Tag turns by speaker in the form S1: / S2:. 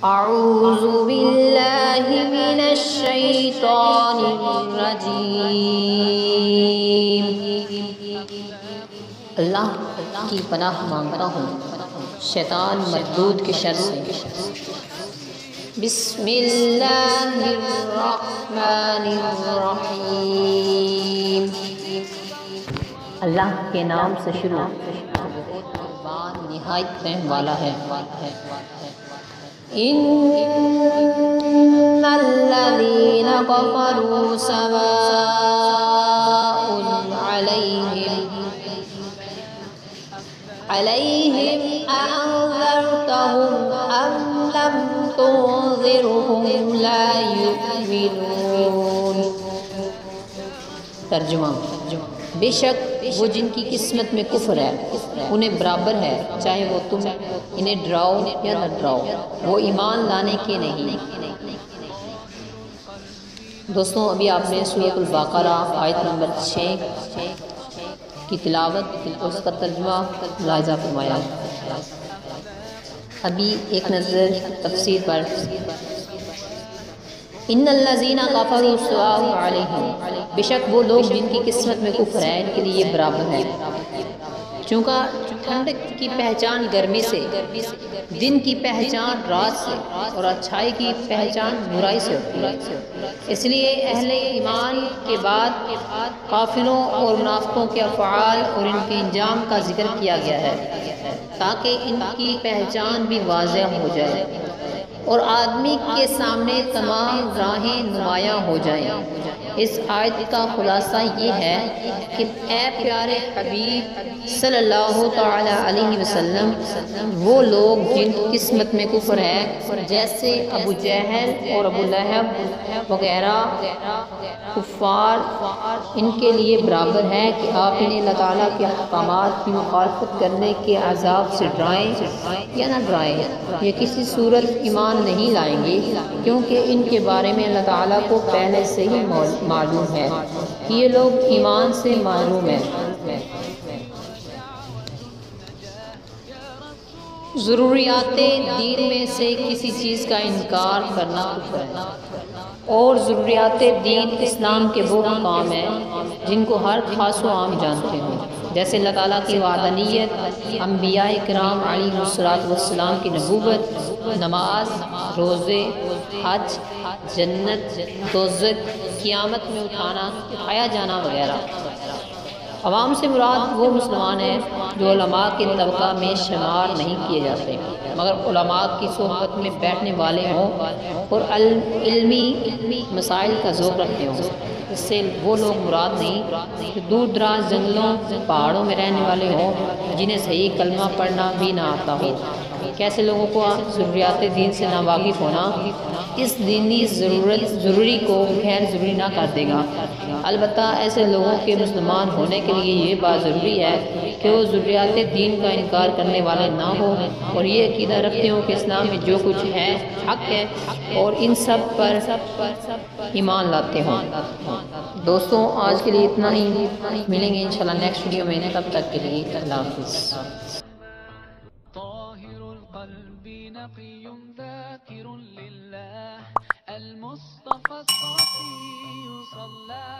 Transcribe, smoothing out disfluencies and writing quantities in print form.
S1: اعوذ باللہ من الشیطان الرجیم۔ اللہ کی پناہ مانگتا ہوں شیطان مردود کے شر سے۔ بسم اللہ الرحمن الرحیم۔ اللہ کے نام سے شروع، نہایت رحم والا ہے۔ ان الذین کفروا سواء علیہم اانذرتہم ام لم تنذرہم لا یؤمنون۔ ترجمہ: بے شک وہ جن کی قسمت میں کفر ہے انہیں برابر ہے چاہے وہ تم انہیں ڈراؤ یا نہ ڈراؤ، وہ ایمان لانے کے نہیں۔ دوستوں، ابھی آپ نے سورۃ البقرہ آیت نمبر 6 کی تلاوت اور اس کا ترجمہ ملاحظہ فرمایا۔ ابھی ایک نظر تفسیر پر۔ ان الذین کفروا سواء علیہم، بے شک وہ لوگ جن کی قسمت میں کفر ہے ان کے لیے برابر ہے۔ چونکہ ٹھنڈک کی پہچان گرمی سے، دن کی پہچان رات سے اور اچھائی کی پہچان برائی سے ہوتی ہے، اس لیے اہل ایمان کے بعد کافروں اور منافقوں کے افعال اور ان کے انجام کا ذکر کیا گیا ہے تاکہ ان کی پہچان بھی واضح ہو جائے اور آدمی کے سامنے تمام راہیں نمایاں ہو جائیں۔ اس آیت کا خلاصہ یہ ہے کہ اے پیارے حبیب صلی اللہ تعالی علیہ وسلم، وہ لوگ جن کی قسمت میں کفر ہے جیسے ابو جہل اور ابو لہب وغیرہ کفار، ان کے لیے برابر ہے کہ آپ انہیں اللہ تعالیٰ کے احکامات کی مخالفت کرنے کے عذاب سے ڈرائیں یا نہ ڈرائیں۔ یہ کسی صورت ایمان نہیں لائیں گے کیونکہ ان کے بارے میں اللہ تعالیٰ کو پہلے سے ہی معلوم ہے کہ یہ لوگ ایمان سے محروم ہیں۔ ضروریات دین میں سے کسی چیز کا انکار کرنا کفر ہے، اور ضروریات دین اسلام کے وہ احکام ہیں جن کو ہر خاص و عام جانتے ہوں، جیسے اللہ تعالیٰ کی وحدانیت، انبیاء کرام علیہ السلام کی نبوت، نماز، روزے، حج، جنت، دوزخ، قیامت میں اٹھایا جانا وغیرہ۔ عوام سے مراد وہ مسلمان ہیں جو علماء کے طبقہ میں شمار نہیں کیے جاتے مگر علماء کی صحبت میں بیٹھنے والے ہوں اور علمی مسائل کا ذوق رکھتے ہوں۔ اس سے وہ لوگ مراد نہیں جو دور دراز جنگلوں پہاڑوں میں رہنے والے ہوں جنہیں صحیح کلمہ پڑھنا بھی نہ آتا ہو۔ کیسے لوگوں کو ضروریات دین سے ناواقف ہونا اس دینی ضروری کو غیر ضروری نہ کر دے گا۔ البتہ ایسے لوگوں کے مسلمان ہونے کے لیے یہ بات ضروری ہے کہ وہ ضروریات دین کا انکار کرنے والے نہ ہوں اور یہ عقیدہ رکھتے ہوں کہ اسلام میں جو کچھ ہے حق ہے اور ان سب پر ایمان لاتے ہوں۔ دوستوں، آج کے لیے اتنا ہی، ملیں گے انشاءاللہ نیکسٹ ویڈیو میں، تب تک کے لیے اللہ حافظ۔
S2: القلب نقي ذاكر لله المصطفى الصفي صلى